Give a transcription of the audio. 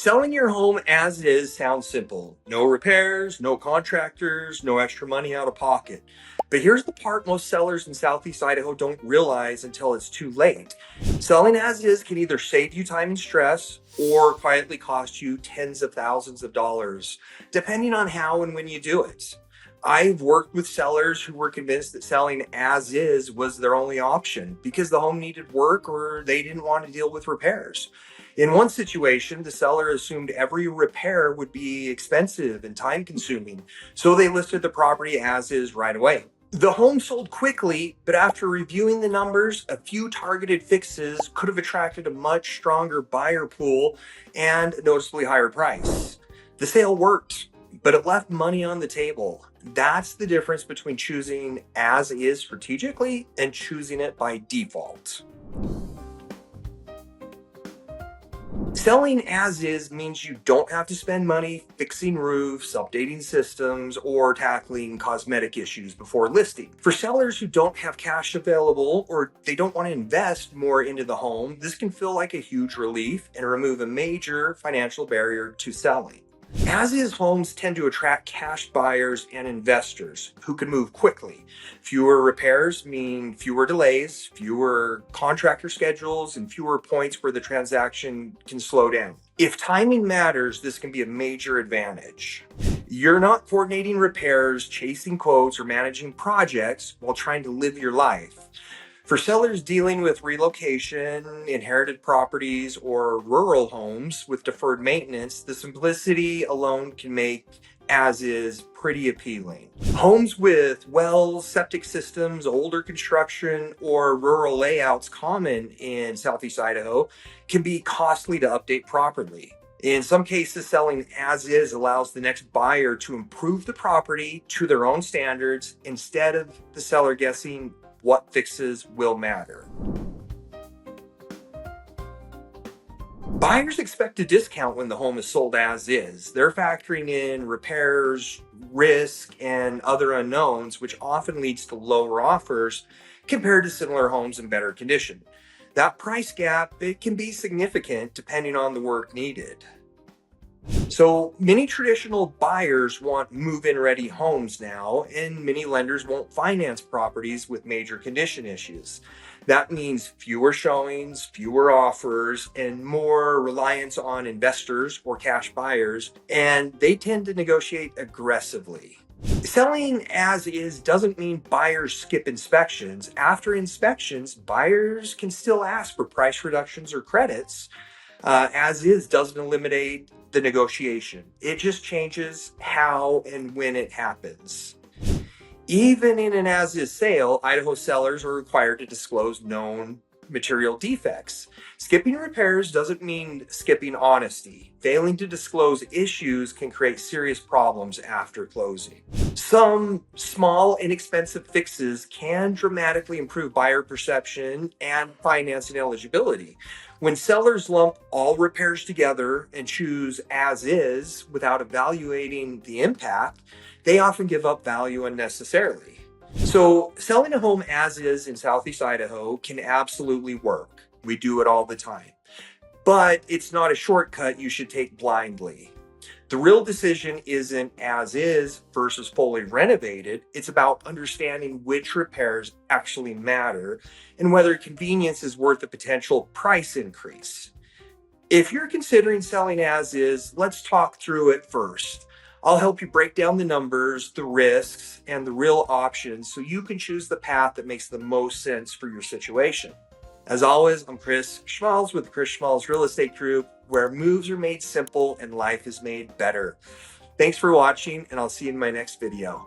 Selling your home as is sounds simple. No repairs, no contractors, no extra money out of pocket. But here's the part most sellers in Southeast Idaho don't realize until it's too late. Selling as is can either save you time and stress or quietly cost you tens of thousands of dollars, depending on how and when you do it. I've worked with sellers who were convinced that selling as is was their only option because the home needed work or they didn't want to deal with repairs. In one situation, the seller assumed every repair would be expensive and time consuming, so they listed the property as is right away. The home sold quickly, but after reviewing the numbers, a few targeted fixes could have attracted a much stronger buyer pool and a noticeably higher price. The sale worked, but it left money on the table. That's the difference between choosing as is strategically and choosing it by default. Selling as is means you don't have to spend money fixing roofs, updating systems, or tackling cosmetic issues before listing. For sellers who don't have cash available or they don't want to invest more into the home, this can feel like a huge relief and remove a major financial barrier to selling. As-is homes tend to attract cash buyers and investors who can move quickly. Fewer repairs mean fewer delays, fewer contractor schedules, and fewer points where the transaction can slow down. If timing matters, this can be a major advantage. You're not coordinating repairs, chasing quotes, or managing projects while trying to live your life. For sellers dealing with relocation, inherited properties, or rural homes with deferred maintenance, the simplicity alone can make as is pretty appealing. Homes with wells, septic systems, older construction, or rural layouts common in Southeast Idaho can be costly to update properly. In some cases, selling as is allows the next buyer to improve the property to their own standards instead of the seller guessing what fixes will matter. Buyers expect a discount when the home is sold as is. They're factoring in repairs, risk, and other unknowns, which often leads to lower offers compared to similar homes in better condition. That price gap, it can be significant depending on the work needed. So many traditional buyers want move-in ready homes now, and many lenders won't finance properties with major condition issues. That means fewer showings, fewer offers, and more reliance on investors or cash buyers, and they tend to negotiate aggressively. Selling as is doesn't mean buyers skip inspections. After inspections, buyers can still ask for price reductions or credits. As is doesn't eliminate the negotiation. It just changes how and when it happens. Even in an as-is sale, Idaho sellers are required to disclose known material defects. Skipping repairs doesn't mean skipping honesty. Failing to disclose issues can create serious problems after closing. Some small, inexpensive fixes can dramatically improve buyer perception and financing eligibility. When sellers lump all repairs together and choose as is without evaluating the impact, they often give up value unnecessarily. So selling a home as is in Southeast Idaho can absolutely work. We do it all the time. But it's not a shortcut you should take blindly. The real decision isn't as is versus fully renovated. It's about understanding which repairs actually matter and whether convenience is worth the potential price increase. If you're considering selling as is, let's talk through it first. I'll help you break down the numbers, the risks, and the real options so you can choose the path that makes the most sense for your situation. As always, I'm Chris Schmalz with the Chris Schmalz Real Estate Group, where moves are made simple and life is made better. Thanks for watching, and I'll see you in my next video.